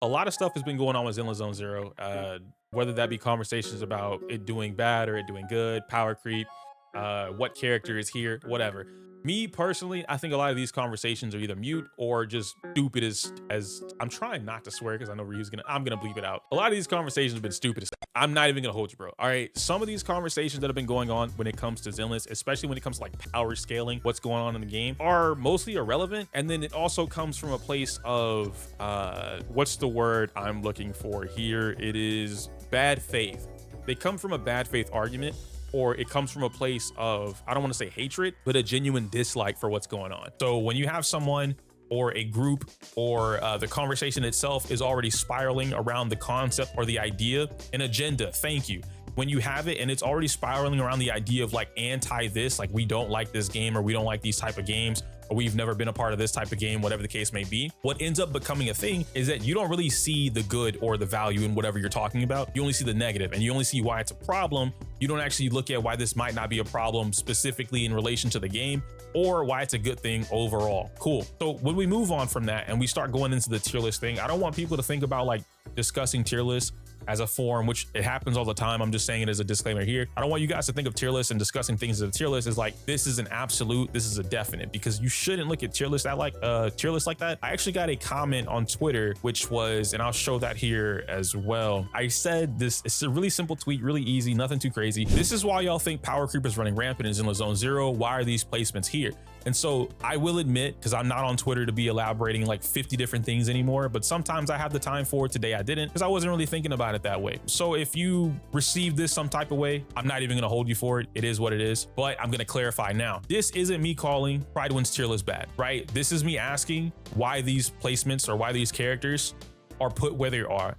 A lot of stuff has been going on with Zenless Zone Zero, whether that be conversations about it doing bad or it doing good, power creep, what character is here, whatever. Me personally, I think a lot of these conversations are either mute or just stupid as I'm trying not to swear because I know Ryu's I'm gonna bleep it out. A lot of these conversations have been stupid as I'm not even gonna hold you, bro. All right. Some of these conversations that have been going on when it comes to Zenless, especially when it comes to like power scaling, what's going on in the game, are mostly irrelevant. And then it also comes from a place of what's the word I'm looking for here? It is bad faith. They come from a bad faith argument, or it comes from a place of, I don't want to say hatred, but a genuine dislike for what's going on. So when you have someone or a group or the conversation itself is already spiraling around the concept or the idea, an agenda, thank you. When you have it and it's already spiraling around the idea of like anti this, like we don't like this game or we don't like these type of games, or we've never been a part of this type of game, whatever the case may be, what ends up becoming a thing is that you don't really see the good or the value in whatever you're talking about. You only see the negative and you only see why it's a problem. You don't actually look at why this might not be a problem specifically in relation to the game or why it's a good thing overall. Cool. So when we move on from that and we start going into the tier list thing, I don't want people to think about like discussing tier lists as a form, which it happens all the time. I'm just saying it as a disclaimer here. I don't want you guys to think of tier lists and discussing things as a tier list is like, this is an absolute, this is a definite, because you shouldn't look at tier lists like that. I actually got a comment on Twitter, which was, and I'll show that here as well. I said this, it's a really simple tweet, really easy, nothing too crazy. This is why y'all think power creep is running rampant in Zenless Zone Zero. Why are these placements here? And so I will admit, because I'm not on Twitter to be elaborating like 50 different things anymore, but sometimes I have the time for it. Today I didn't, because I wasn't really thinking about it that way. So if you receive this some type of way, I'm not even gonna hold you for it. It is what it is, but I'm gonna clarify now. This isn't me calling Prydwen's tier list bad, right? This is me asking why these placements or why these characters are put where they are.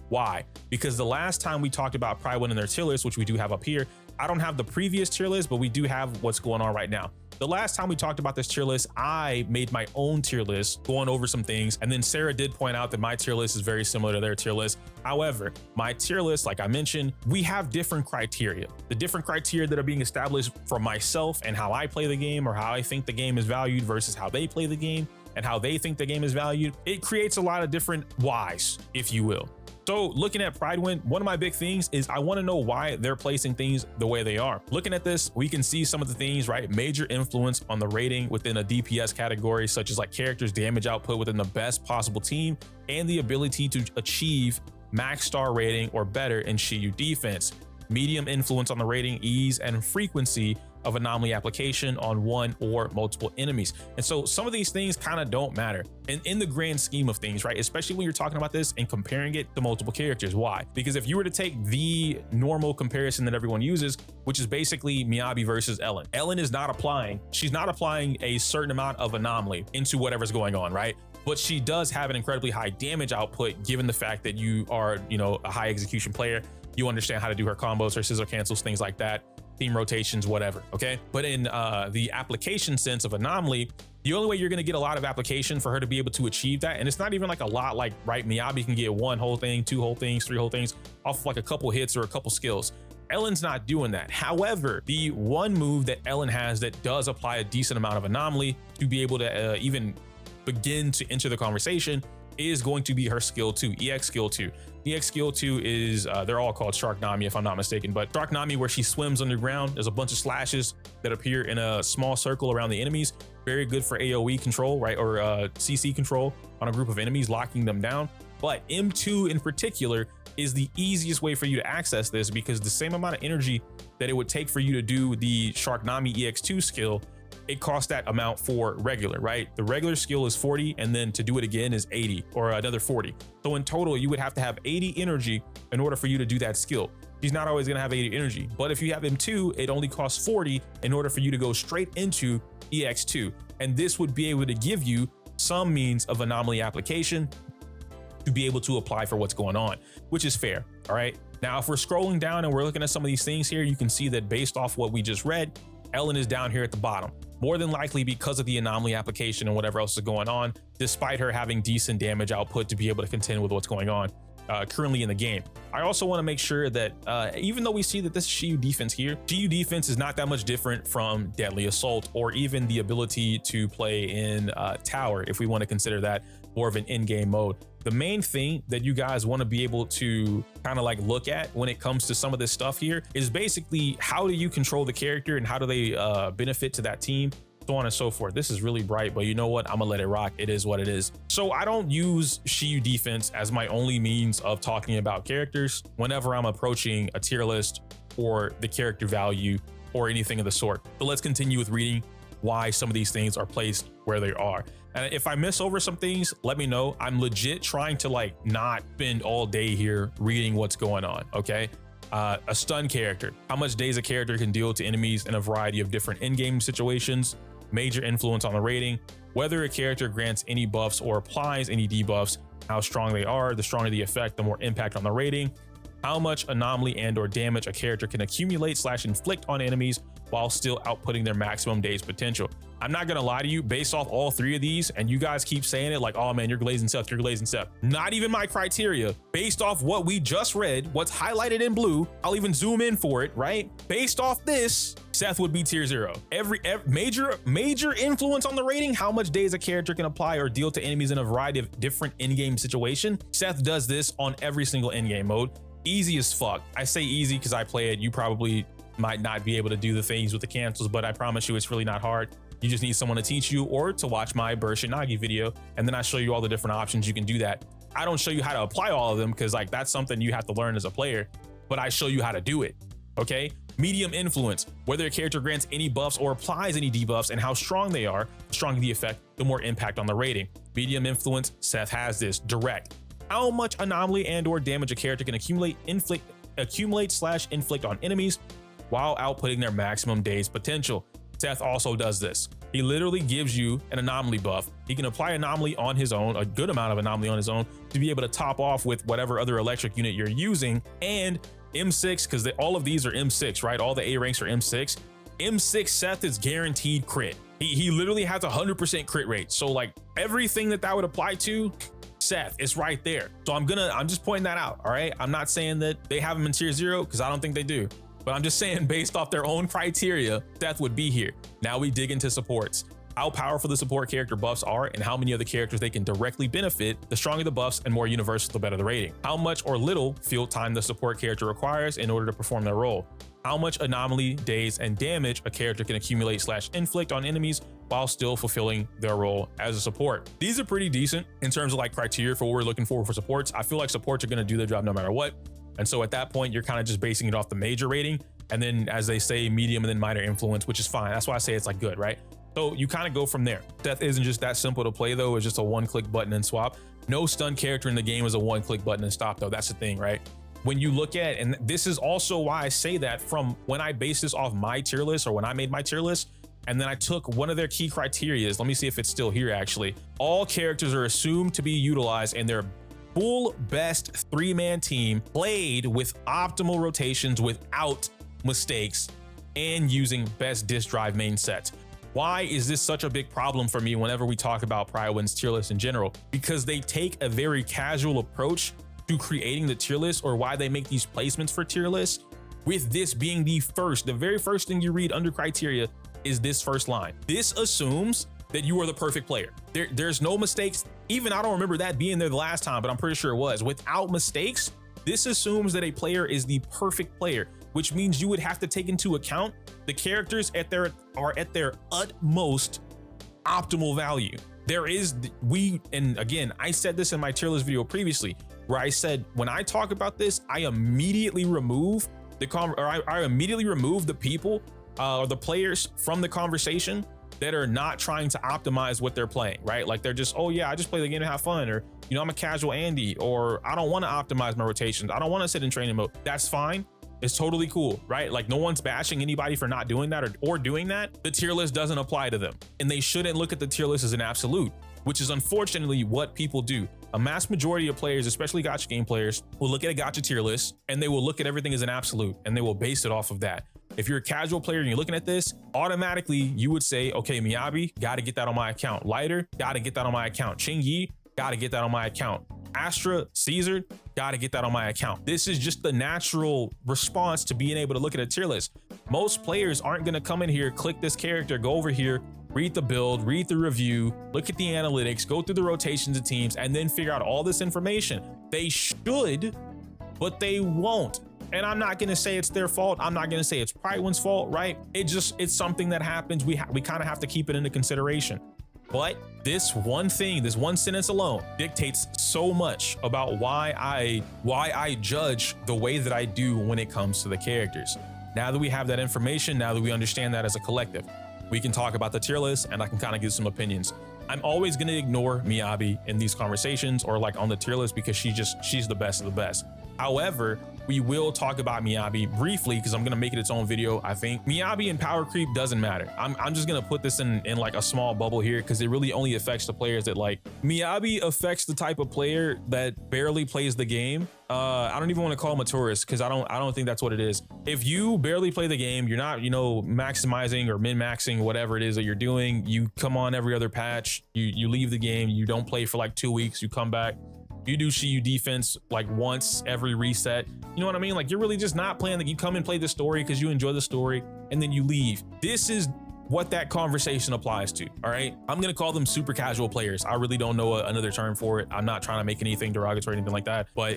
Why? Because the last time we talked about Prydwen and their tier list, which we do have up here, I don't have the previous tier list, but we do have what's going on right now. The last time we talked about this tier list, I made my own tier list going over some things. And then Sarah did point out that my tier list is very similar to their tier list. However, my tier list, like I mentioned, we have different criteria. The different criteria that are being established for myself and how I play the game or how I think the game is valued versus how they play the game and how they think the game is valued. It creates a lot of different whys, if you will. So looking at Prydwen, one of my big things is I want to know why they're placing things the way they are. Looking at this, we can see some of the things, right? Major influence on the rating within a DPS category, such as like characters' damage output within the best possible team and the ability to achieve max star rating or better in Shiyu defense. Medium influence on the rating, ease, and frequency of anomaly application on one or multiple enemies. And so some of these things kind of don't matter in the grand scheme of things, right? Especially when you're talking about this and comparing it to multiple characters. Why? Because if you were to take the normal comparison that everyone uses, which is basically Miyabi versus Ellen, Ellen is not applying, she's not applying a certain amount of anomaly into whatever's going on, right? But she does have an incredibly high damage output given the fact that you are, a high execution player. You understand how to do her combos, her scissor cancels, things like that, team rotations, whatever, okay? But in the application sense of anomaly, the only way you're gonna get a lot of application for her to be able to achieve that, and it's not even like a lot, like, right, Miyabi can get one whole thing, two whole things, three whole things off of like a couple hits or a couple skills. Ellen's not doing that. However, the one move that Ellen has that does apply a decent amount of anomaly to be able to even begin to enter the conversation is going to be her skill 2, EX skill 2. EX skill 2 is, they're all called Shark Nami if I'm not mistaken, but Shark Nami, where she swims underground, there's a bunch of slashes that appear in a small circle around the enemies. Very good for AoE control, right? Or CC control on a group of enemies, locking them down. But M2 in particular is the easiest way for you to access this because the same amount of energy that it would take for you to do the Shark Nami EX2 skill, it costs that amount for regular, right? The regular skill is 40, and then to do it again is 80 or another 40. So in total, you would have to have 80 energy in order for you to do that skill. She's not always gonna have 80 energy, but if you have M2, it only costs 40 in order for you to go straight into EX2. And this would be able to give you some means of anomaly application to be able to apply for what's going on, which is fair, all right? Now, if we're scrolling down and we're looking at some of these things here, you can see that based off what we just read, Ellen is down here at the bottom, more than likely because of the anomaly application and whatever else is going on, despite her having decent damage output to be able to contend with what's going on currently in the game. I also want to make sure that even though we see that this Shiyu defense here, Shiyu defense is not that much different from Deadly Assault or even the ability to play in Tower, if we want to consider that more of an in-game mode. The main thing that you guys want to be able to kind of like look at when it comes to some of this stuff here is basically how do you control the character and how do they benefit to that team, so on and so forth. This is really bright, but you know what? I'm gonna let it rock. It is what it is. So I don't use Shiyu defense as my only means of talking about characters whenever I'm approaching a tier list or the character value or anything of the sort. So let's continue with reading why some of these things are placed where they are. And if I miss over some things, let me know. I'm legit trying to like not spend all day here reading what's going on, okay? A stun character, how much days a character can deal to enemies in a variety of different in-game situations, major influence on the rating, whether a character grants any buffs or applies any debuffs, how strong they are, the stronger the effect, the more impact on the rating, how much anomaly and or damage a character can accumulate / inflict on enemies while still outputting their maximum days potential. I'm not gonna lie to you, based off all three of these, and you guys keep saying it like, oh man, you're glazing Seth, you're glazing Seth. Not even my criteria, based off what we just read, what's highlighted in blue, I'll even zoom in for it, right? Based off this, Seth would be tier 0. Every major influence on the rating, how much days a character can apply or deal to enemies in a variety of different in-game situation. Seth does this on every single in-game mode. Easy as fuck. I say easy because I play it. You probably might not be able to do the things with the cancels, but I promise you it's really not hard. You just need someone to teach you or to watch my Shinagi video, and then I show you all the different options you can do that. I don't show you how to apply all of them because like that's something you have to learn as a player, but I show you how to do it, okay? Medium influence, whether a character grants any buffs or applies any debuffs and how strong they are, the stronger the effect, the more impact on the rating. Medium influence, Seth has this. Direct, how much anomaly and or damage a character can accumulate / inflict on enemies while outputting their maximum days potential. Seth also does this. He literally gives you an anomaly buff. He can apply anomaly on his own, a good amount of anomaly on his own, to be able to top off with whatever other electric unit you're using. And M6, because all of these are M6, right? All the A ranks are M6. M6 Seth is guaranteed crit. He literally has 100% crit rate. So like everything that would apply to Seth, it's right there. So I'm just pointing that out, all right? I'm not saying that they have him in tier 0 because I don't think they do. But I'm just saying based off their own criteria, Seth would be here. Now we dig into supports. How powerful the support character buffs are and how many other characters they can directly benefit. The stronger the buffs and more universal, the better the rating. How much or little field time the support character requires in order to perform their role. How much anomaly, days, and damage a character can accumulate / inflict on enemies while still fulfilling their role as a support. These are pretty decent in terms of like criteria for what we're looking for supports. I feel like supports are gonna do their job no matter what. And so at that point, you're kind of just basing it off the major rating. And then as they say, medium and then minor influence, which is fine. That's why I say it's like good, right? So you kind of go from there. Seth isn't just that simple to play though. It's just a one-click button and swap. No stun character in the game is a one-click button and stop though. That's the thing, right? When you look at, and this is also why I say that from when I base this off my tier list or when I made my tier list, and then I took one of their key criterias. Let me see if it's still here actually. All characters are assumed to be utilized in their full best 3-man team played with optimal rotations without mistakes and using best disk drive main sets. Why is this such a big problem for me whenever we talk about Prydwen's tier list in general? Because they take a very casual approach to creating the tier list, or why they make these placements for tier lists, with this being the very first thing you read under criteria is this first line. This assumes that you are the perfect player. There's no mistakes. Even I don't remember that being there the last time, but I'm pretty sure it was. Without mistakes, this assumes that a player is the perfect player, which means you would have to take into account the characters are at their utmost optimal value. And again, I said this in my tier list video previously, where I said, when I talk about this, I immediately remove the people or the players from the conversation that are not trying to optimize what they're playing, right? Like they're just, oh yeah, I just play the game to have fun, or you know, I'm a casual Andy, or I don't want to optimize my rotations, I don't want to sit in training mode. That's fine. It's totally cool, right? Like no one's bashing anybody for not doing that or doing that. The tier list doesn't apply to them, and they shouldn't look at the tier list as an absolute, which is unfortunately what people do. A mass majority of players, especially gacha game players, will look at a gacha tier list and they will look at everything as an absolute and they will base it off of that. If you're a casual player and you're looking at this, automatically you would say, okay, Miyabi, gotta get that on my account. Lighter, gotta get that on my account. Ching-Yi, gotta get that on my account. Astra, Caesar, gotta get that on my account. This is just the natural response to being able to look at a tier list. Most players aren't gonna come in here, click this character, go over here, read the build, read the review, look at the analytics, go through the rotations of teams, and then figure out all this information. They should, but they won't. And I'm not gonna say it's their fault. I'm not gonna say it's Prydwen's fault, right? It's something that happens. We kind of have to keep it into consideration. But this one thing, this one sentence alone dictates so much about why I judge the way that I do when it comes to the characters. Now that we have that information, now that we understand that as a collective, we can talk about the tier list and I can kind of give some opinions. I'm always gonna ignore Miyabi in these conversations or like on the tier list because she's the best of the best. However, we will talk about Miyabi briefly because I'm gonna make it its own video. I think Miyabi and power creep doesn't matter. I'm just gonna put this in like a small bubble here because it really only affects the players that like. Miyabi affects the type of player that barely plays the game. I don't even want to call him a tourist because I don't think that's what it is. If you barely play the game, you're not, you know, maximizing or min-maxing whatever it is that you're doing. You come on every other patch, you leave the game, you don't play for like 2 weeks, you come back. You do CU defense like once every reset. You know what I mean? Like you're really just not playing. Like you come and play the story because you enjoy the story and then you leave. This is what that conversation applies to. All right. I'm going to call them super casual players. I really don't know another term for it. I'm not trying to make anything derogatory or anything like that, but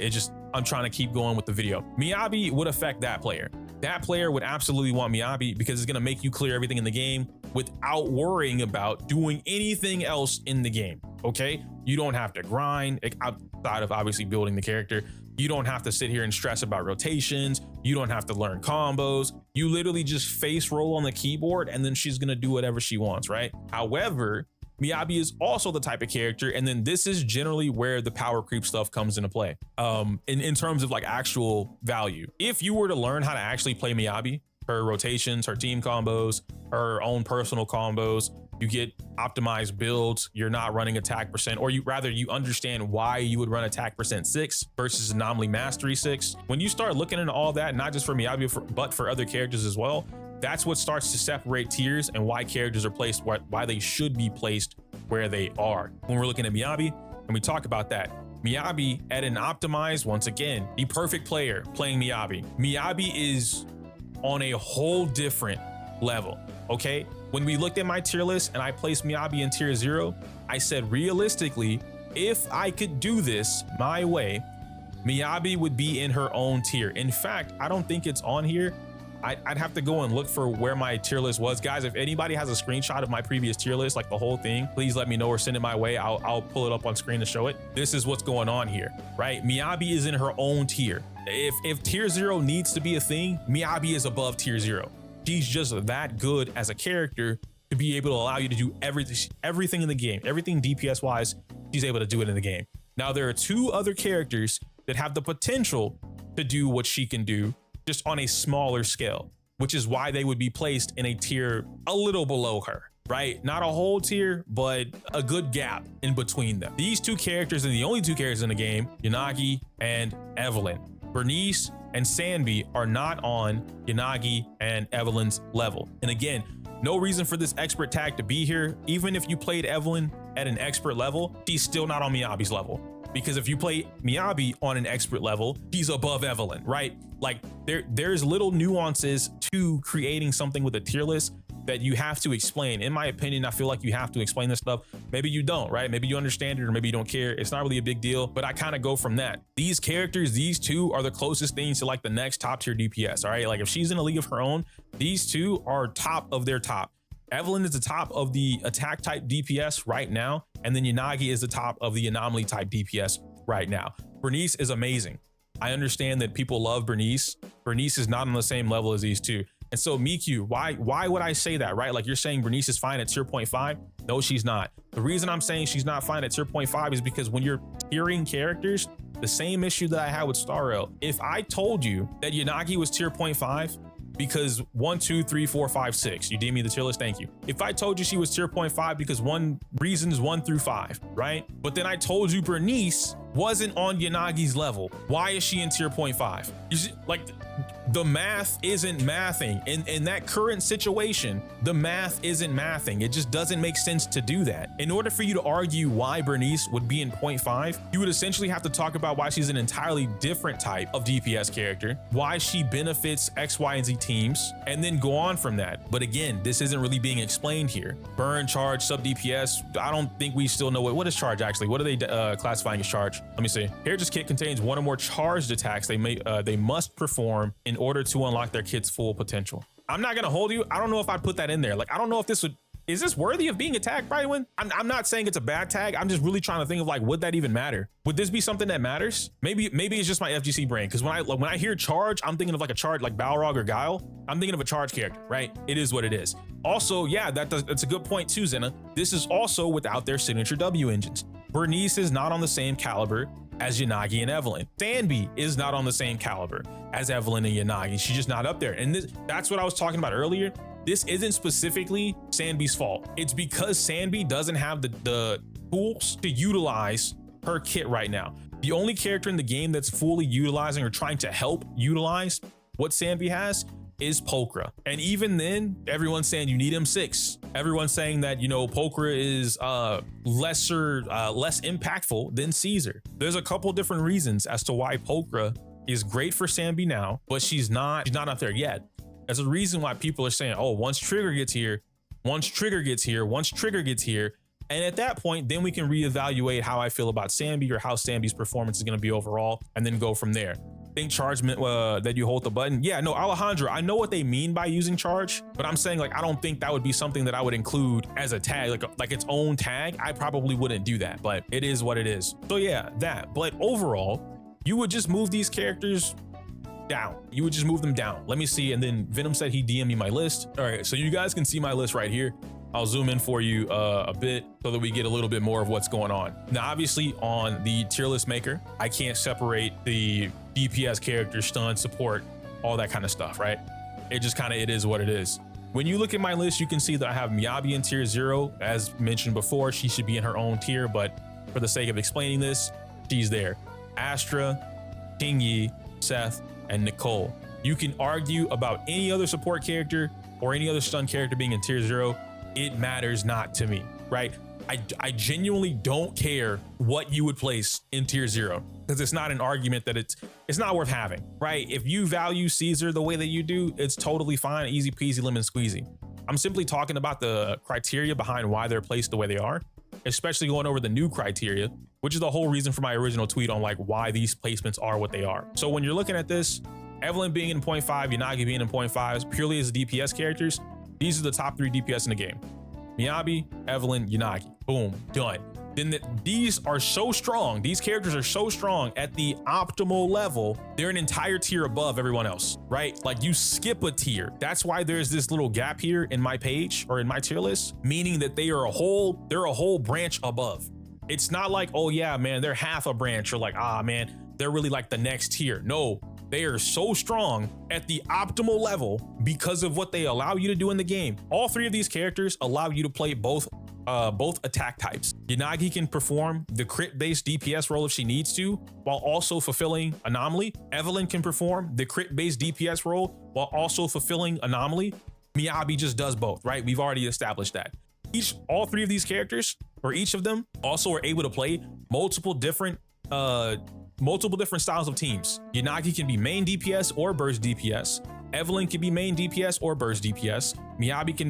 I'm trying to keep going with the video. Miyabi would affect that player. That player would absolutely want Miyabi because it's going to make you clear everything in the game without worrying about doing anything else in the game. Okay. You don't have to grind outside of obviously building the character. You don't have to sit here and stress about rotations. You don't have to learn combos. You literally just face roll on the keyboard and then she's going to do whatever she wants, right? However, Miyabi is also the type of character, and then this is generally where the power creep stuff comes into play. In terms of like actual value. If you were to learn how to actually play Miyabi, her rotations, her team combos, her own personal combos, you get optimized builds, you're not running attack percent, or you understand why you would run attack percent 6 versus anomaly mastery 6. When you start looking into all that, not just for Miyabi, but for other characters as well, that's what starts to separate tiers and why characters are placed, why they should be placed where they are. When we're looking at Miyabi and we talk about that, Miyabi at an optimized, once again, the perfect player playing Miyabi. Miyabi is on a whole different level, okay? When we looked at my tier list and I placed Miyabi in tier 0, I said realistically, if I could do this my way, Miyabi would be in her own tier. In fact, I don't think it's on here. I'd have to go and look for where my tier list was. Guys, if anybody has a screenshot of my previous tier list, like the whole thing, please let me know or send it my way. I'll pull it up on screen to show it. This is what's going on here, right? Miyabi is in her own tier. If tier 0 needs to be a thing, Miyabi is above tier 0. She's just that good as a character to be able to allow you to do everything in the game, everything DPS wise, she's able to do it in the game. Now, there are 2 other characters that have the potential to do what she can do, just on a smaller scale, which is why they would be placed in a tier a little below her, right? Not a whole tier, but a good gap in between them. These 2 characters are the only 2 characters in the game, Yanagi and Evelyn. Bernice and Anby are not on Yanagi and Evelyn's level. And again, no reason for this expert tag to be here. Even if you played Evelyn at an expert level, she's still not on Miyabi's level. Because if you play Miyabi on an expert level, he's above Evelyn, right? Like there's little nuances to creating something with a tier list that you have to explain. In my opinion, I feel like you have to explain this stuff. Maybe you don't, right? Maybe you understand it or maybe you don't care. It's not really a big deal, but I kind of go from that. These characters, these 2 are the closest things to like the next top tier DPS, all right? Like if she's in a league of her own, these 2 are top of their top. Evelyn is the top of the attack type DPS right now, and then Yanagi is the top of the anomaly type DPS right now. Bernice is amazing. I understand that people love Bernice. Bernice is not on the same level as these 2. And so Miku, why would I say that, right? Like you're saying Bernice is fine at tier 0.5. No, she's not. The reason I'm saying she's not fine at tier 0.5 is because when you're tiering characters, the same issue that I had with Starro, if I told you that Yanagi was tier 0.5, because 1, 2, 3, 4, 5, 6. You deem me the tier list, thank you. If I told you she was tier 0.5 because reasons 1 through 5, right? But then I told you Bernice wasn't on Yanagi's level. Why is she in tier 0.5? You see, like, the math isn't mathing. In that current situation, the math isn't mathing. It just doesn't make sense to do that. In order for you to argue why Bernice would be in 0.5, you would essentially have to talk about why she's an entirely different type of DPS character, why she benefits X, Y, and Z teams, and then go on from that. But again, this isn't really being explained here. Burn, charge, sub DPS, I don't think we still know what is charge actually. What are they classifying as charge? Let me see. Heritage Kit contains one or more charged attacks they must perform in order to unlock their kit's full potential. I'm not gonna hold you. I don't know if I'd put that in there. Like, I don't know if is this worthy of being a tag, Prydwen? I'm not saying it's a bad tag. I'm just really trying to think of, like, would that even matter? Would this be something that matters? Maybe it's just my FGC brain. Because when I hear charge, I'm thinking of like a charge like Balrog or Guile. I'm thinking of a charge character, right? It is what it is. Also, yeah, that's a good point too, Zena. This is also without their signature W engines. Bernice is not on the same caliber as Yanagi and Evelyn. Anby is not on the same caliber as Evelyn and Yanagi. She's just not up there. And that's what I was talking about earlier. This isn't specifically Sanby's fault. It's because Anby doesn't have the tools to utilize her kit right now. The only character in the game that's fully utilizing or trying to help utilize what Anby has is Pokra. And even then, everyone's saying you need M6. Everyone's saying that, you know, Pokra is less impactful than Caesar. There's a couple different reasons as to why Pokra is great for Anby now, but she's not up there yet. There's a reason why people are saying, oh, once Trigger gets here, once Trigger gets here, and at that point, then we can reevaluate how I feel about Anby or how Anby's performance is going to be overall, and then go from there. Think charge meant that you hold the button. Yeah, no, Alejandro, I know what they mean by using charge, but I'm saying, like, I don't think that would be something that I would include as a tag, like its own tag. I probably wouldn't do that, but it is what it is. So yeah, that. But overall, you would just move these characters down. You would just move them down. Let me see. And then Venom said he DM'd me my list. All right, so you guys can see my list right here. I'll zoom in for you a bit so that we get a little bit more of what's going on. Now, obviously on the tier list maker, I can't separate the DPS character, stun, support, all that kind of stuff, right? It just kind of, it is what it is. When you look at my list, you can see that I have Miyabi in tier 0. As mentioned before, she should be in her own tier, but for the sake of explaining this, she's there. Astra, King Yi, Seth, and Nicole. You can argue about any other support character or any other stun character being in tier 0. It matters not to me, right? I genuinely don't care what you would place in tier 0, because it's not an argument that it's not worth having, right? If you value Caesar the way that you do, it's totally fine, easy peasy lemon squeezy. I'm simply talking about the criteria behind why they're placed the way they are, especially going over the new criteria, which is the whole reason for my original tweet on, like, why these placements are what they are. So when you're looking at this, Evelyn being in 0.5, Yanagi being in 0.5, purely as DPS characters, these are the top 3 DPS in the game. Miyabi, Evelyn, Yanagi. Boom, done. Then these are so strong, these characters are so strong at the optimal level, they're an entire tier above everyone else, right? Like, you skip a tier. That's why there's this little gap here in my page or in my tier list, meaning that they're a whole branch above. It's not like, oh yeah, man, they're half a branch, or like, ah, man, they're really like the next tier. No, they are so strong at the optimal level because of what they allow you to do in the game. All 3 of these characters allow you to play both attack types. Yanagi can perform the crit-based DPS role if she needs to, while also fulfilling Anomaly. Evelyn can perform the crit-based DPS role while also fulfilling Anomaly. Miyabi just does both, right? We've already established that. All 3 of these characters, or each of them, also are able to play multiple different styles of teams. Yanagi can be main DPS or burst DPS. Evelyn can be main DPS or burst DPS. Miyabi can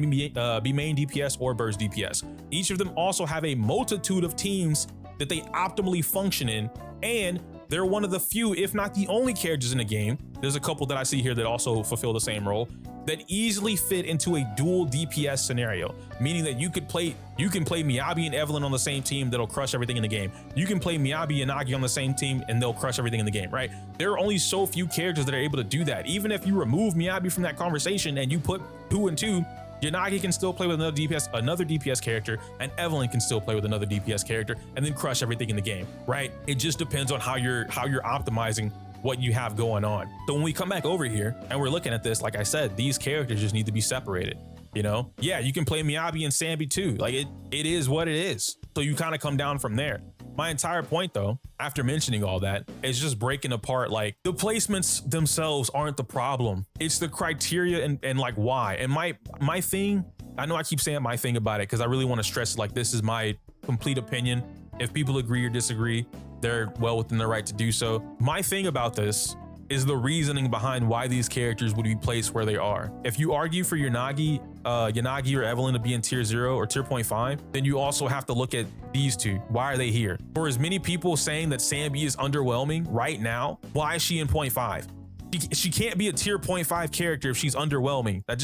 be main DPS or burst DPS. Each of them also have a multitude of teams that they optimally function in, and they're one of the few, if not the only characters in the game, there's a couple that I see here that also fulfill the same role, that easily fit into a dual DPS scenario, meaning that you can play Miyabi and Evelyn on the same team that'll crush everything in the game. You can play Miyabi and Nagi on the same team and they'll crush everything in the game, right? There are only so few characters that are able to do that. Even if you remove Miyabi from that conversation and you put 2 and 2, Yanagi can still play with another DPS character, and Evelyn can still play with another DPS character and then crush everything in the game, right? It just depends on how you're optimizing what you have going on. So when we come back over here and we're looking at this, like I said, these characters just need to be separated, you know? Yeah, you can play Miyabi and Anby too. Like, it is what it is. So you kind of come down from there. My entire point though, after mentioning all that, is just breaking apart like the placements themselves aren't the problem. It's the criteria and like why. And my thing, I know I keep saying my thing about it because I really want to stress like this is my complete opinion. If people agree or disagree, they're well within their right to do so. My thing about this is the reasoning behind why these characters would be placed where they are. If you argue for Yanagi or Evelyn to be in tier 0 or tier 0.5, then you also have to look at these two. Why are they here? For as many people saying that Anby is underwhelming right now, why is she in 0.5? She can't be a tier 0.5 character if she's underwhelming. That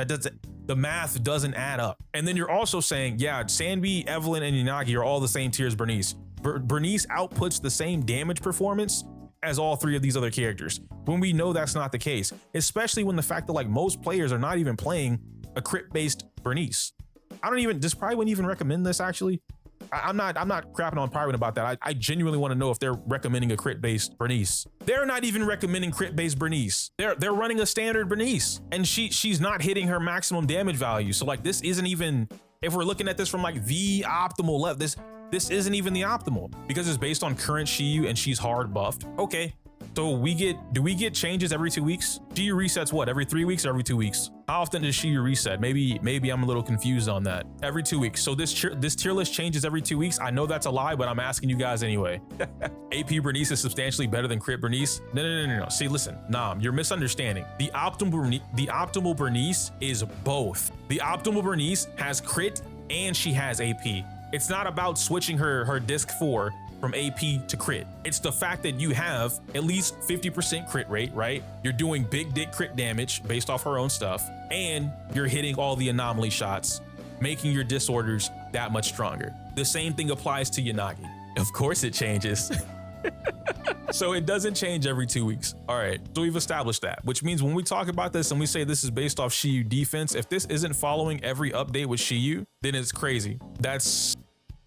doesn't, the math doesn't add up. And then you're also saying, yeah, Anby, Evelyn, and Yanagi are all the same tier as Bernice. Bernice outputs the same damage performance as all three of these other characters, when we know that's not the case, especially when the fact that like most players are not even playing a crit based Bernice. Prydwen wouldn't even recommend this actually. I'm not crapping on Prydwen about that. I genuinely want to know if they're recommending a crit based Bernice. They're not even recommending crit based Bernice. They're running a standard Bernice and she's not hitting her maximum damage value. So like this isn't even, if we're looking at this from like the optimal level, this isn't even the optimal because it's based on current Shiyu and she's hard buffed. Okay, so do we get changes every 2 weeks? Shiyu resets what, every 3 weeks or every 2 weeks? How often does Shiyu reset? Maybe I'm a little confused on that. Every 2 weeks. So this tier list changes every 2 weeks. I know that's a lie, but I'm asking you guys anyway. AP Bernice is substantially better than crit Bernice. No. See, listen, nah, you're misunderstanding. The optimal Bernice is both. The optimal Bernice has crit and she has AP. It's not about switching her disc 4 from AP to crit. It's the fact that you have at least 50% crit rate, right? You're doing big dick crit damage based off her own stuff, and you're hitting all the anomaly shots, making your disorders that much stronger. The same thing applies to Yanagi. Of course it changes. So it doesn't change every 2 weeks. All right, so we've established that, which means when we talk about this and we say this is based off Shiyu defense, if this isn't following every update with Shiyu, then it's crazy. That's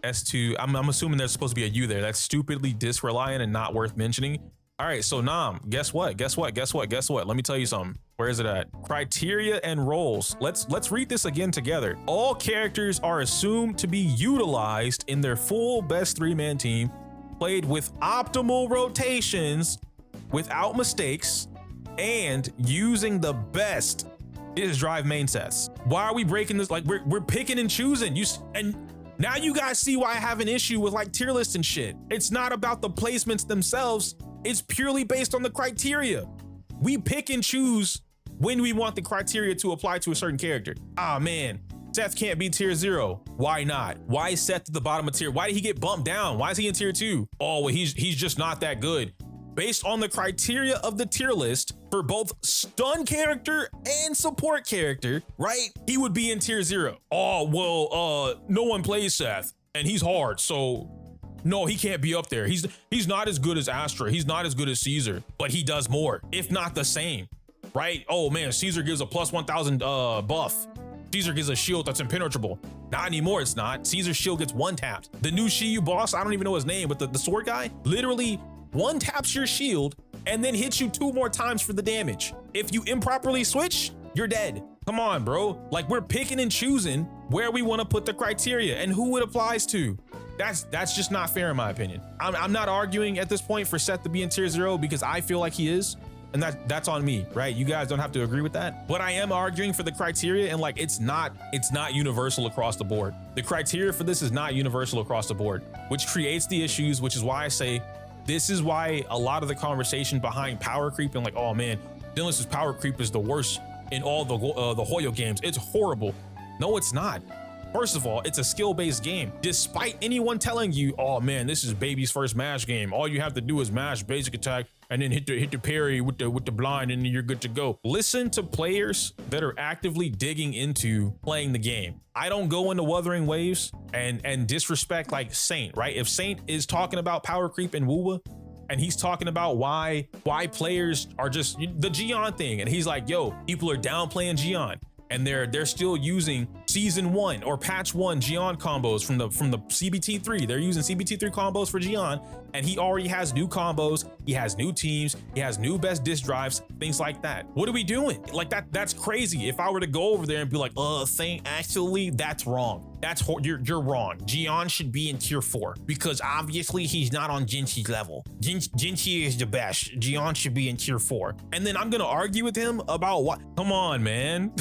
S2, I'm assuming there's supposed to be a U there. That's stupidly disreliant and not worth mentioning. All right, so Nam, guess what? Let me tell you something. Where is it at? Criteria and roles. Let's read this again together. All characters are assumed to be utilized in their full best 3-man team, played with optimal rotations, without mistakes, and using the best is drive main sets. Why are we breaking this? Like we're picking and choosing. And now you guys see why I have an issue with like tier lists and shit. It's not about the placements themselves. It's purely based on the criteria. We pick and choose when we want the criteria to apply to a certain character. Ah man, Seth can't be tier 0. Why not? Why is Seth at the bottom of tier? Why did he get bumped down? Why is he in tier 2? Oh, well, he's just not that good. Based on the criteria of the tier list for both stun character and support character, right? He would be in tier 0. Oh, well, no one plays Seth and he's hard. So no, he can't be up there. He's not as good as Astra. He's not as good as Caesar, but he does more, if not the same, right? Oh man, Caesar gives a plus 1000 buff. Caesar gives a shield that's impenetrable. Not anymore, it's not. Caesar's shield gets one tapped. The new Shiyu boss, I don't even know his name, but the sword guy literally one taps your shield and then hits you 2 more times for the damage. If you improperly switch, you're dead. Come on, bro. Like we're picking and choosing where we want to put the criteria and who it applies to. That's just not fair in my opinion. I'm not arguing at this point for Seth to be in tier 0 because I feel like he is. And that's on me, right? You guys don't have to agree with that. But I am arguing for the criteria and like it's not universal across the board. The criteria for this is not universal across the board, which creates the issues, which is why I say this is why a lot of the conversation behind power creep and like, oh man, Zenless's power creep is the worst in all the Hoyo games. It's horrible. No, it's not. First of all, it's a skill-based game. Despite anyone telling you, oh man, this is baby's first mash game. All you have to do is mash basic attack and then hit the parry with the blind and then you're good to go. Listen to players that are actively digging into playing the game. I don't go into Wuthering Waves and disrespect like Saint, right? If Saint is talking about power creep and Wuwa, and he's talking about why players are just the Gion thing, and he's like, yo, people are downplaying Gion. And they're still using season 1 or patch 1 Gian combos from the CBT3. They're using CBT3 combos for Gian, and he already has new combos, he has new teams, he has new best disc drives, things like that. What are we doing? Like that's crazy. If I were to go over there and be like, Saint, actually that's wrong. You're wrong. Gian should be in tier 4 because obviously he's not on Jinchi's level. Jinchi is the best. Gian should be in tier 4. And then I'm gonna argue with him about what? Come on, man.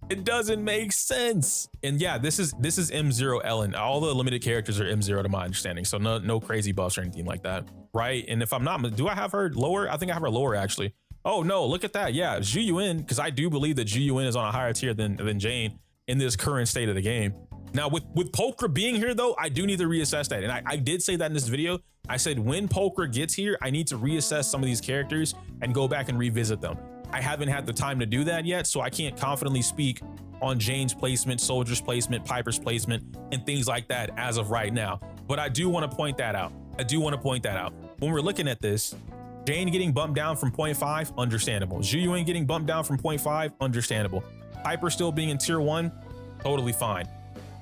It doesn't make sense. And yeah, this is M0 Ellen. All the limited characters are M0 to my understanding. So no crazy buffs or anything like that, right? And if I'm not, do I have her lower? I think I have her lower actually. Oh no, look at that. Yeah, Zhu Yuan, because I do believe that Zhu Yuan is on a higher tier than Jane in this current state of the game. Now with Poker being here though, I do need to reassess that. And I did say that in this video. I said when Poker gets here, I need to reassess some of these characters and go back and revisit them. I haven't had the time to do that yet, so I can't confidently speak on Jane's placement, Soldier's placement, Piper's placement, and things like that as of right now. But I do want to point that out. When we're looking at this, Jane getting bumped down from 0.5, understandable. Zhu Yuan getting bumped down from 0.5, understandable. Piper still being in tier 1, totally fine.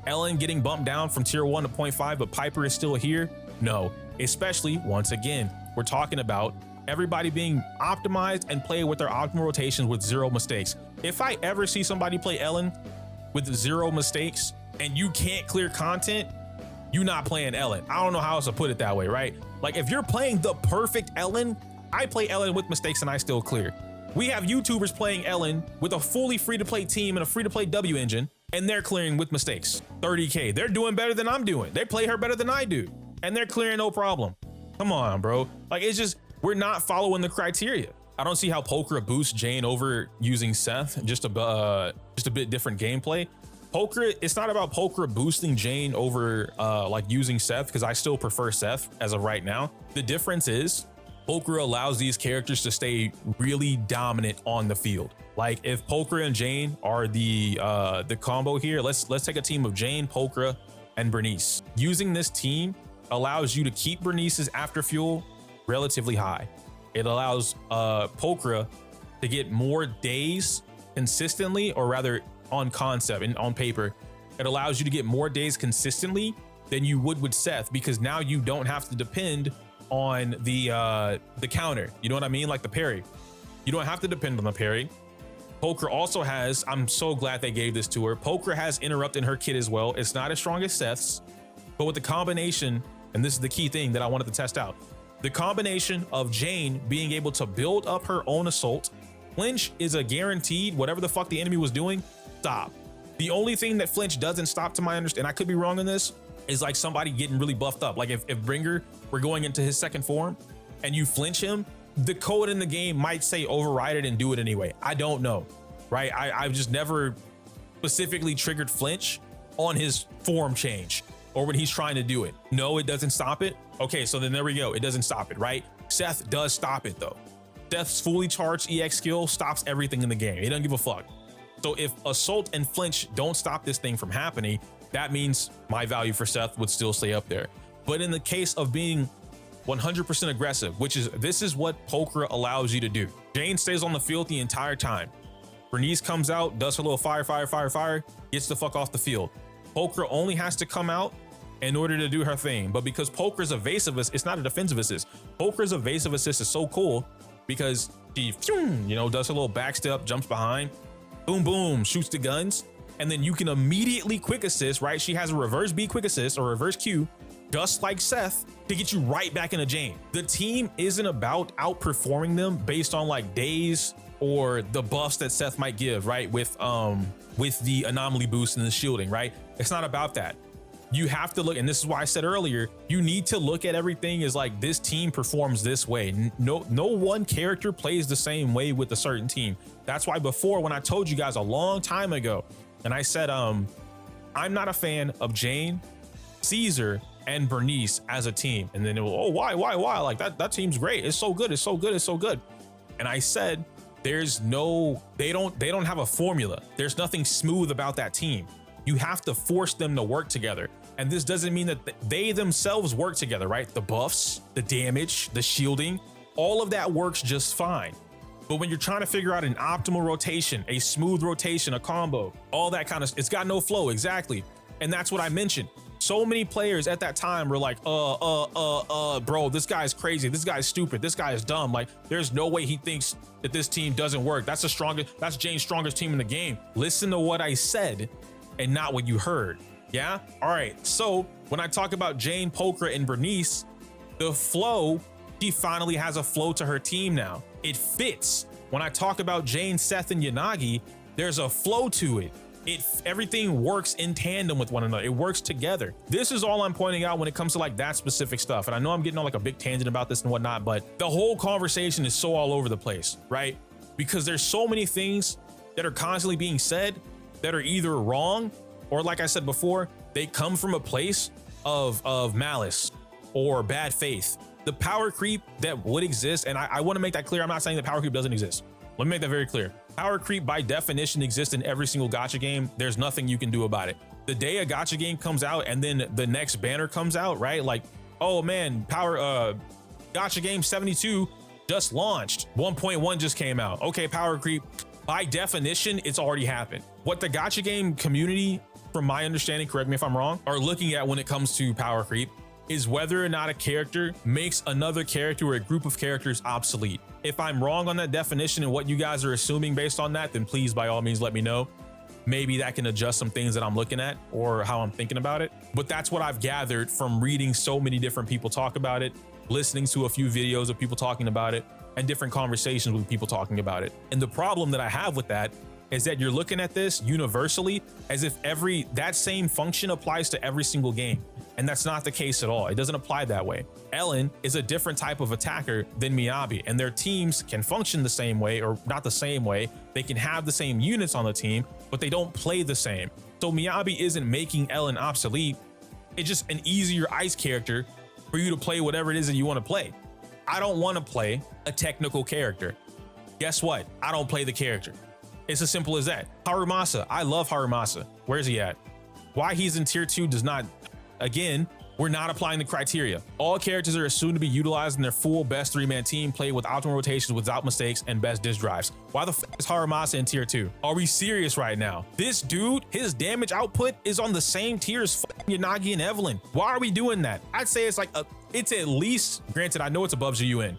Ellen getting bumped down from tier 1 to 0.5, but Piper is still here, no. Especially, once again, we're talking about everybody being optimized and play with their optimal rotations with 0 mistakes. If I ever see somebody play Ellen with 0 mistakes and you can't clear content, you're not playing Ellen. I don't know how else to put it that way, right? Like if you're playing the perfect Ellen, I play Ellen with mistakes and I still clear. We have YouTubers playing Ellen with a fully free-to-play team and a free-to-play W engine, and they're clearing with mistakes. 30K, they're doing better than I'm doing. They play her better than I do, and they're clearing no problem. Come on, bro. Like it's just, we're not following the criteria. I don't see how Poker boosts Jane over using Seth, just a bit different gameplay. Poker, it's not about Poker boosting Jane over like using Seth, because I still prefer Seth as of right now. The difference is Poker allows these characters to stay really dominant on the field. Like if Poker and Jane are the combo here, let's take a team of Jane, Poker, and Bernice. Using this team allows you to keep Bernice's after fuel relatively high. It allows Poker to get more days consistently, or rather on concept and on paper, it allows you to get more days consistently than you would with Seth, because now you don't have to depend on the counter. You know what I mean? Like the parry. You don't have to depend on the parry. Poker also has, I'm so glad they gave this to her, Poker has interrupt in her kit as well. It's not as strong as Seth's, but with the combination, and this is the key thing that I wanted to test out, the combination of Jane being able to build up her own assault, flinch is a guaranteed, whatever the fuck the enemy was doing, stop. The only thing that flinch doesn't stop, to my understanding, I could be wrong on this, is like somebody getting really buffed up. Like if Bringer were going into his second form and you flinch him, the code in the game might say override it and do it anyway. I don't know, right? I've just never specifically triggered flinch on his form change or when he's trying to do it. No, it doesn't stop it. Okay, so then there we go. It doesn't stop it, right? Seth does stop it though. Seth's fully charged EX skill stops everything in the game. He doesn't give a fuck. So if assault and flinch don't stop this thing from happening, that means my value for Seth would still stay up there. But in the case of being 100% aggressive, which is, this is what Poker allows you to do. Jane stays on the field the entire time. Bernice comes out, does her little fire, gets the fuck off the field. Poker only has to come out in order to do her thing. But because Poker's evasive, it's not a defensive assist. Poker's evasive assist is so cool because she, you know, does her little back step, jumps behind, boom, boom, shoots the guns. And then you can immediately quick assist, right? She has a reverse B quick assist or reverse Q, just like Seth, to get you right back into Jane. The team isn't about outperforming them based on like days or the buffs that Seth might give, right? With the anomaly boost and the shielding, right? It's not about that. You have to look, and this is why I said earlier, you need to look at everything as like, this team performs this way. No one character plays the same way with a certain team. That's why before, when I told you guys a long time ago, and I said, I'm not a fan of Jane, Caesar, and Bernice as a team. And then it was, oh, why? Like that team's great. It's so good. It's so good. It's so good. And I said, there's no, they don't have a formula. There's nothing smooth about that team. You have to force them to work together. And this doesn't mean that they themselves work together, right? The buffs, the damage, the shielding, all of that works just fine. But when you're trying to figure out an optimal rotation, a smooth rotation, a combo, all that kind of, it's got no flow, exactly. And that's what I mentioned. So many players at that time were like, bro, this guy's crazy. This guy's stupid. This guy is dumb. Like, there's no way he thinks that this team doesn't work. That's Jane's strongest team in the game. Listen to what I said and not what you heard. Yeah. All right. So when I talk about Jane, Pokra, and Bernice, the flow, she finally has a flow to her team now. It fits. When I talk about Jane, Seth, and Yanagi, there's a flow to it. Everything works in tandem with one another. It works together. This is all I'm pointing out when it comes to like that specific stuff. And I know I'm getting on like a big tangent about this and whatnot, but the whole conversation is so all over the place, right? Because there's so many things that are constantly being said that are either wrong or, like I said before, they come from a place of malice or bad faith. The power creep that would exist, and I want to make that clear. I'm not saying that power creep doesn't exist. Let me make that very clear. Power creep by definition exists in every single gacha game. There's nothing you can do about it. The day a gacha game comes out and then the next banner comes out, right? Like, oh man, gacha game 72 just launched. 1.1 just came out. Okay, power creep, by definition, it's already happened. What the gacha game community, from my understanding, correct me if I'm wrong, are looking at when it comes to power creep is whether or not a character makes another character or a group of characters obsolete. If I'm wrong on that definition and what you guys are assuming based on that, then please, by all means, let me know. Maybe that can adjust some things that I'm looking at or how I'm thinking about it. But that's what I've gathered from reading so many different people talk about it, listening to a few videos of people talking about it, and different conversations with people talking about it. And the problem that I have with that is that you're looking at this universally as if that same function applies to every single game. And that's not the case at all. It doesn't apply that way. Ellen is a different type of attacker than Miyabi, and their teams can function the same way, or not the same way. They can have the same units on the team, but they don't play the same. So Miyabi isn't making Ellen obsolete. It's just an easier ice character for you to play whatever it is that you want to play. I don't want to play a technical character. Guess what? I don't play the character. It's as simple as that. Harumasa, I love Harumasa. Where's he at? Why he's in tier 2 does not, again, we're not applying the criteria. All characters are assumed to be utilized in their full best 3-man team, played with optimal rotations without mistakes and best disk drives. Why the f is Harumasa in tier 2? Are we serious right now? This dude, his damage output is on the same tier as Yanagi and Evelyn. Why are we doing that? I'd say it's like it's at least, granted, I know it's above GUN.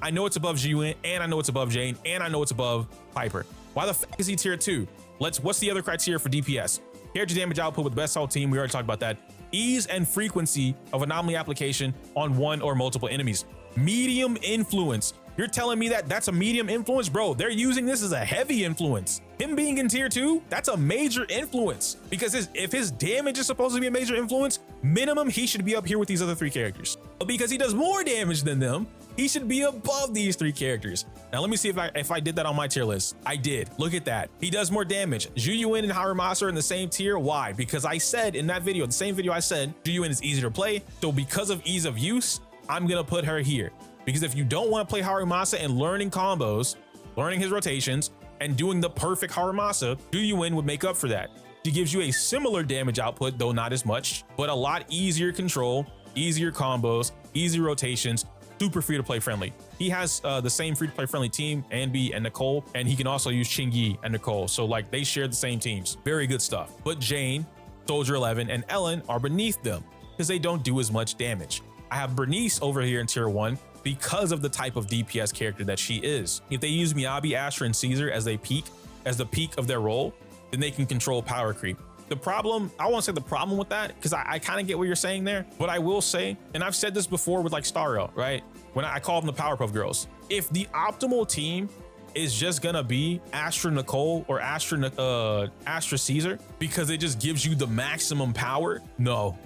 I know it's above GUN, and I know it's above Jane, and I know it's above Piper. Why the f is he tier 2? What's the other criteria for DPS? Character damage output with best whole team, we already talked about that. Ease and frequency of anomaly application on one or multiple enemies. Medium influence. You're telling me that that's a medium influence? Bro, they're using this as a heavy influence. Him being in tier 2, that's a major influence. Because if his damage is supposed to be a major influence, minimum he should be up here with these other 3 characters. But because he does more damage than them, he should be above these 3 characters. Now let me see if I did that on my tier list. I did. Look at that. He does more damage. Zhuyuin and Harumasa are in the same tier. Why? Because I said in that video, the same video I said, Zhuyuin is easier to play. So because of ease of use, I'm gonna put her here. Because if you don't want to play Harumasa and learning combos, learning his rotations, and doing the perfect Harumasa, Zhuyuin would make up for that. She gives you a similar damage output, though not as much, but a lot easier control, easier combos, easier rotations, super free to play friendly. He has the same free to play friendly team, Anby and Nicole, and he can also use Chingy and Nicole. So like they share the same teams. Very good stuff. But Jane, Soldier 11, and Ellen are beneath them because they don't do as much damage. I have Bernice over here in tier 1 because of the type of DPS character that she is. If they use Miyabi, Asher, and Caesar as the peak of their role, then they can control power creep. The problem, I won't say the problem with that, because I kind of get what you're saying there, but I will say, and I've said this before with like Starro, right? When I call them the Powerpuff Girls. If the optimal team is just gonna be Astra Nicole or Astra Caesar because it just gives you the maximum power, no,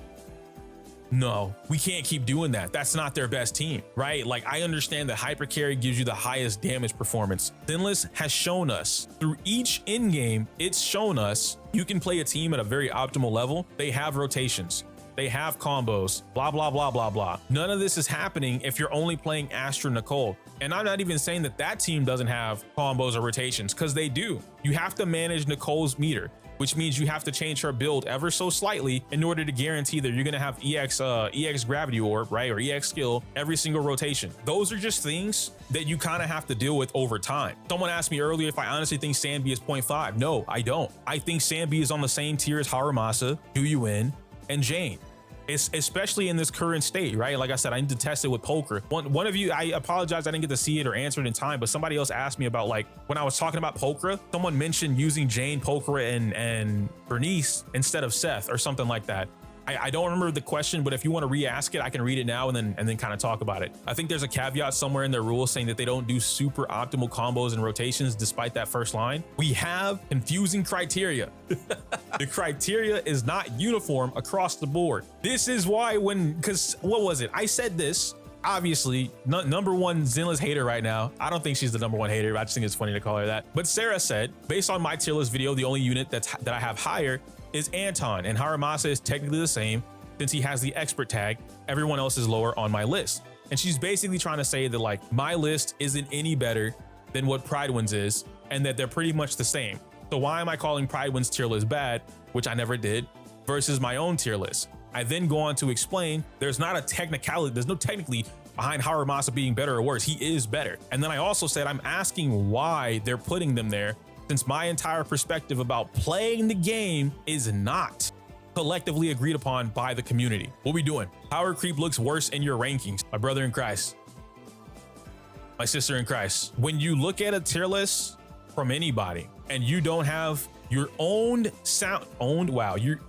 we can't keep doing that. That's not their best team, right? Like I understand that hyper carry gives you the highest damage performance. Zenless has shown us through each in-game, it's shown us you can play a team at a very optimal level. They have rotations. they have combos, blah, blah, blah, blah, blah. None of this is happening if you're only playing Astra Nicole. And I'm not even saying that that team doesn't have combos or rotations, because they do. You have to manage Nicole's meter, which means you have to change her build ever so slightly in order to guarantee that you're gonna have EX gravity orb, right? Or EX skill every single rotation. Those are just things that you kind of have to deal with over time. Someone asked me earlier if I honestly think Anby is 0.5. No, I don't. I think Anby is on the same tier as Haramasa, Duyuin, and Jane. Especially in this current state, right? Like I said, I need to test it with Poker. One of you, I apologize, I didn't get to see it or answer it in time, but somebody else asked me about, like, when I was talking about Poker, someone mentioned using Jane, Poker, and Bernice instead of Seth or something like that. I don't remember the question, but if you want to re-ask it, I can read it now and then kind of talk about it. I think there's a caveat somewhere in their rules saying that they don't do super optimal combos and rotations despite that first line. We have confusing criteria. The criteria is not uniform across the board. This is why because what was it? I said this, obviously, number one Zenless hater right now. I don't think she's the number one hater. I just think it's funny to call her that. But Sarah said, based on my tier list video, the only unit that I have higher is Anton, and Haramasa is technically the same since he has the expert tag. Everyone else is lower on my list. And she's basically trying to say that, like, my list isn't any better than what Prydwen's is, and that they're pretty much the same. So why am I calling Prydwen's tier list bad, which I never did, versus my own tier list? I then go on to explain there's no technically behind Haramasa being better or worse. He is better. And then I also said I'm asking why they're putting them there, since my entire perspective about playing the game is not collectively agreed upon by the community. What we doing? Power creep looks worse in your rankings. My brother in Christ, my sister in Christ. When you look at a tier list from anybody and you don't have your own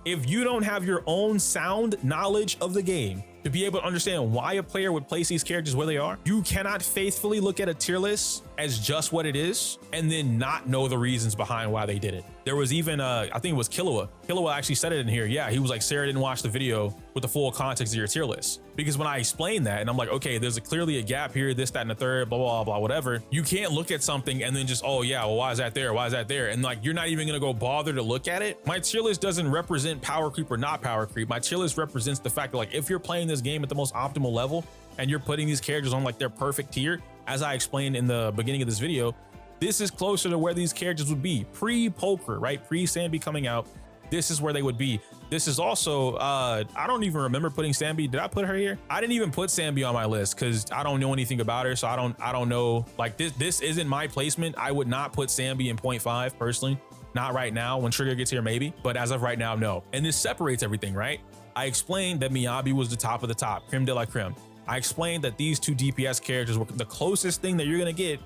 if you don't have your own sound knowledge of the game to be able to understand why a player would place these characters where they are, you cannot faithfully look at a tier list as just what it is and then not know the reasons behind why they did it. There was even, I think it was Killua. Killua actually said it in here. Yeah, he was like, Sarah didn't watch the video with the full context of your tier list. Because when I explained that and I'm like, okay, there's clearly a gap here, this, that, and the third, blah, blah, blah, whatever. You can't look at something and then just, oh yeah, well, why is that there? Why is that there? And like, you're not even gonna go bother to look at it. My tier list doesn't represent power creep or not power creep. My tier list represents the fact that, like, if you're playing this game at the most optimal level and you're putting these characters on like their perfect tier, as I explained in the beginning of this video, this is closer to where these characters would be pre-Poker, right? Pre-Anby coming out. This is where they would be. This is also, I don't even remember putting Anby. Did I put her here? I didn't even put Anby on my list because I don't know anything about her. So I don't know, like this isn't my placement. I would not put Anby in 0.5 personally. Not right now. When Trigger gets here, maybe. But as of right now, no. And this separates everything, right? I explained that Miyabi was the top of the top, creme de la creme. I explained that these two DPS characters were the closest thing that you're gonna get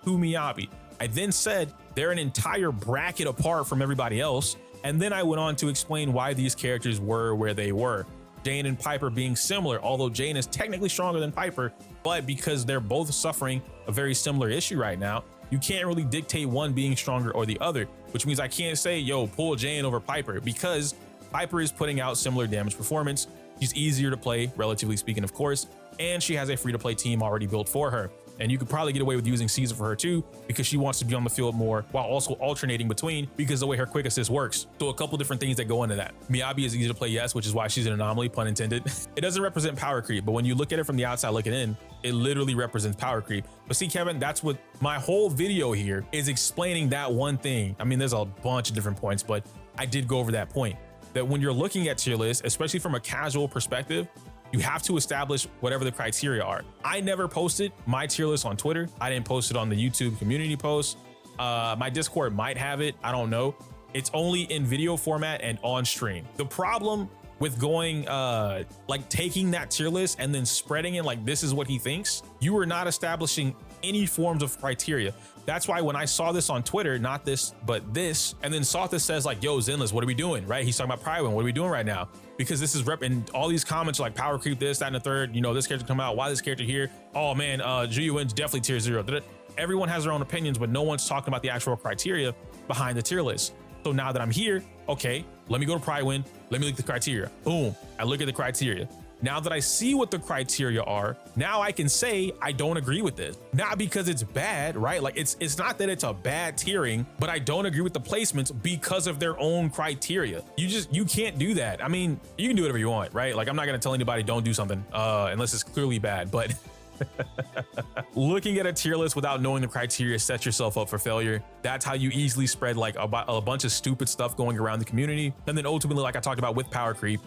to Miyabi. I then said they're an entire bracket apart from everybody else. And then I went on to explain why these characters were where they were. Jane and Piper being similar, although Jane is technically stronger than Piper, but because they're both suffering a very similar issue right now, you can't really dictate one being stronger or the other, which means I can't say, yo, pull Jane over Piper, because Piper is putting out similar damage performance. She's easier to play, relatively speaking, of course, and she has a free-to-play team already built for her. And you could probably get away with using Caesar for her too, because she wants to be on the field more while also alternating between, because the way her quick assist works. So a couple different things that go into that. Miyabi is easy to play, yes, which is why she's an anomaly, pun intended. It doesn't represent power creep, but when you look at it from the outside looking in, it literally represents power creep. But see, Kevin, that's what my whole video here is explaining, that one thing. I mean, there's a bunch of different points, but I did go over that point, that when you're looking at tier lists, especially from a casual perspective, you have to establish whatever the criteria are. I never posted my tier list on Twitter. I didn't post it on the YouTube community post. My Discord might have it, I don't know. It's only in video format and on stream. The problem with going, like taking that tier list and then spreading it like this is what he thinks, you are not establishing any forms of criteria. That's why when I saw this on Twitter, not this, but this, and then Sauthis says like, yo, Zenless, what are we doing, right? He's talking about Prydwen, what are we doing right now? Because this is and all these comments are like power creep, this, that, and the third, you know, this character come out, why this character here? Oh man, Juyuin's definitely tier 0. Everyone has their own opinions, but no one's talking about the actual criteria behind the tier list. So now that I'm here, okay, let me go to Prydwen, let me look at the criteria. Boom, I look at the criteria. Now that I see what the criteria are, now I can say I don't agree with this. Not because it's bad, right? Like it's not that it's a bad tiering, but I don't agree with the placements because of their own criteria. You can't do that. I mean, you can do whatever you want, right? Like I'm not gonna tell anybody don't do something unless it's clearly bad, but looking at a tier list without knowing the criteria sets yourself up for failure. That's how you easily spread like a bunch of stupid stuff going around the community. And then ultimately, like I talked about with Powercreep,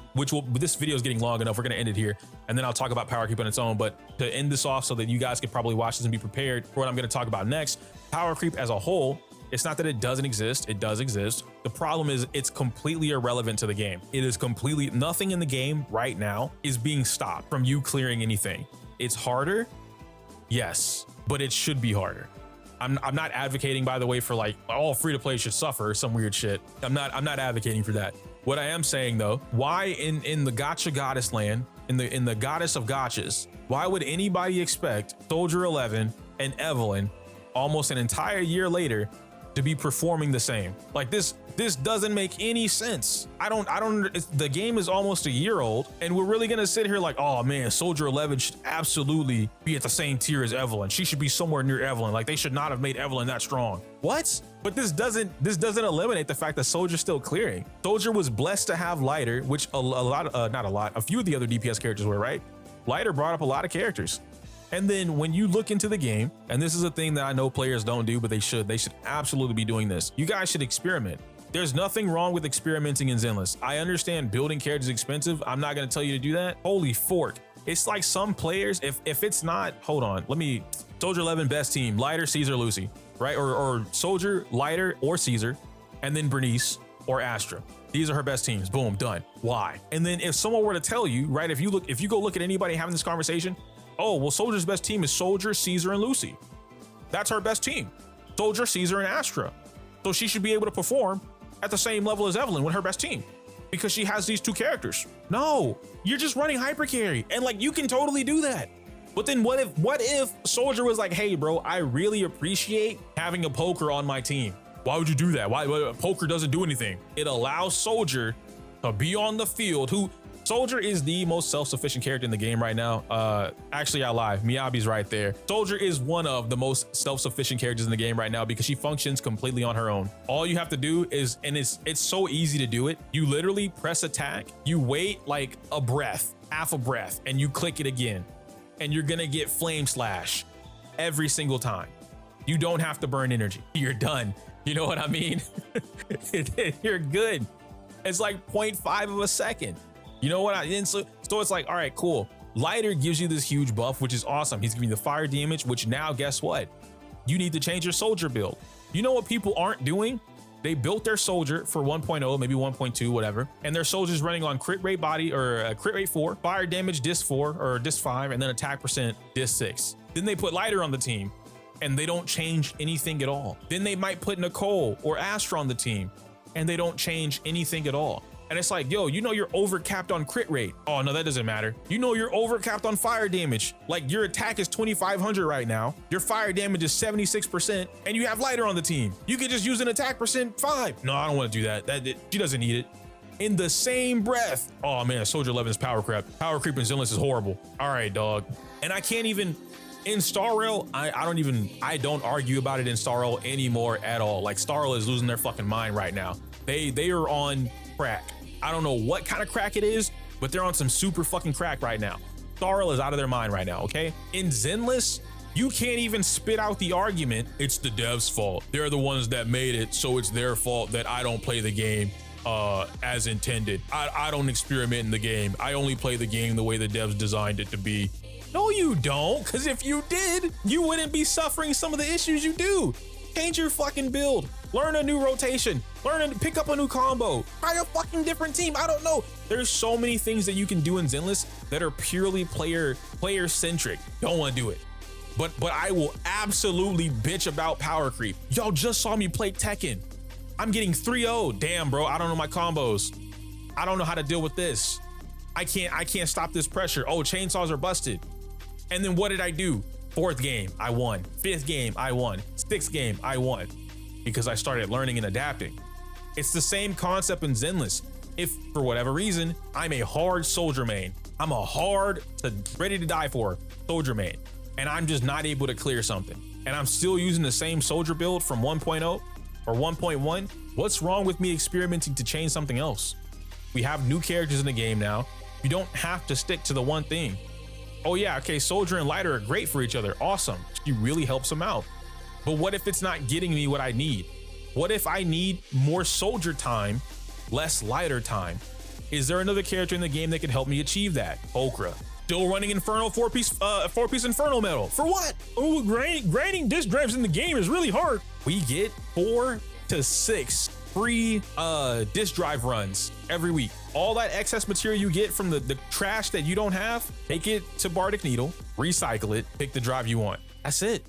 this video is getting long enough, we're gonna end it here. And then I'll talk about Powercreep on its own. But to end this off so that you guys can probably watch this and be prepared for what I'm gonna talk about next, Powercreep as a whole, it's not that it doesn't exist, it does exist. The problem is it's completely irrelevant to the game. It is completely, nothing in the game right now is being stopped from you clearing anything. It's harder, yes, but it should be harder. I'm not advocating, by the way, for like all free-to-play should suffer or some weird shit. I'm not advocating for that. What I am saying though, why in the gacha goddess land, in the goddess of gachas, why would anybody expect Soldier 11 and Evelyn almost an entire year later to be performing the same? Like this doesn't make any sense. The game is almost a year old and we're really gonna sit here like, oh man, Soldier 11 should absolutely be at the same tier as Evelyn. She should be somewhere near Evelyn. Like they should not have made Evelyn that strong. What? But this doesn't eliminate the fact that Soldier's still clearing. Soldier was blessed to have Lighter, which a few of the other DPS characters were, right? Lighter brought up a lot of characters. And then when you look into the game, and this is a thing that I know players don't do, but they should absolutely be doing this. You guys should experiment. There's nothing wrong with experimenting in Zenless. I understand building characters is expensive. I'm not gonna tell you to do that. Holy fork. It's like some players, if it's not, hold on, Soldier 11 best team, Lighter, Caesar, Lucy, right? Or Soldier, Lighter, or Caesar, and then Bernice or Astra. These are her best teams, boom, done. Why? And then if someone were to tell you, right, if you go look at anybody having this conversation, oh, well, Soldier's best team is Soldier, Caesar, and Lucy. That's her best team. Soldier, Caesar, and Astra. So she should be able to perform at the same level as Evelyn with her best team because she has these two characters. No, you're just running hyper carry. And like, you can totally do that. But then what if Soldier was like, hey bro, I really appreciate having a poker on my team. Why would you do that? Why poker doesn't do anything? It allows Soldier to be on the field. Soldier is the most self-sufficient character in the game right now. Actually, I lie. Miyabi's right there. Soldier is one of the most self-sufficient characters in the game right now because she functions completely on her own. All you have to do is, and it's so easy to do it. You literally press attack, you wait like a breath, half a breath, and you click it again. And you're gonna get flame slash every single time. You don't have to burn energy. You're done. You know what I mean? You're good. It's like 0.5 of a second. You know what so it's like, all right, cool. Lighter gives you this huge buff, which is awesome. He's giving you the fire damage, which now guess what? You need to change your soldier build. You know what people aren't doing? They built their soldier for 1.0, maybe 1.2, whatever. And their soldier's running on crit rate body or crit rate 4, fire damage disc 4 or disc 5, and then attack percent disc 6. Then they put Lighter on the team and they don't change anything at all. Then they might put Nicole or Astra on the team and they don't change anything at all. And it's like, yo, you know you're overcapped on crit rate. Oh no, that doesn't matter. You know you're overcapped on fire damage. Like your attack is 2,500 right now. Your fire damage is 76% and you have Lighter on the team. You could just use an attack percent 5. No, I don't want to do that. She doesn't need it. In the same breath. Oh man, Soldier 11 is power creep. Powercreep in Zenless is horrible. All right, dog. And I can't even, in Star Rail, I don't argue about it in Star Rail anymore at all. Like Star Rail is losing their fucking mind right now. They are on crack. I don't know what kind of crack it is, but they're on some super fucking crack right now. Star Rail is out of their mind right now, okay? In Zenless, you can't even spit out the argument, it's the devs' fault. They're the ones that made it, so it's their fault that I don't play the game as intended. I don't experiment in the game. I only play the game the way the devs designed it to be. No, you don't, because if you did, you wouldn't be suffering some of the issues you do. Change your fucking build. Learn a new rotation. Pick up a new combo. Try a fucking different team. I don't know. There's so many things that you can do in Zenless that are purely player centric. Don't want to do it. But I will absolutely bitch about power creep. Y'all just saw me play Tekken. I'm getting 3-0. Damn, bro. I don't know my combos. I don't know how to deal with this. I can't stop this pressure. Oh, chainsaws are busted. And then what did I do? 4th game, I won. 5th game, I won. 6th game, I won. Because I started learning and adapting. It's the same concept in Zenless. If, for whatever reason, I'm a hard soldier main, I'm a hard to ready to die for soldier man, and I'm just not able to clear something. And I'm still using the same soldier build from 1.0 or 1.1. What's wrong with me experimenting to change something else? We have new characters in the game now. You don't have to stick to the one thing. Oh yeah, okay, soldier and lighter are great for each other. Awesome. She really helps them out. But what if it's not getting me what I need? What if I need more soldier time, less lighter time? Is there another character in the game that can help me achieve that? Okra. Still running Infernal four-piece Infernal Metal. For what? Oh, grinding disc drives in the game is really hard. We get 4 to 6 free disc drive runs every week. All that excess material you get from the trash that you don't have, take it to Bardic Needle, recycle it, pick the drive you want. That's it.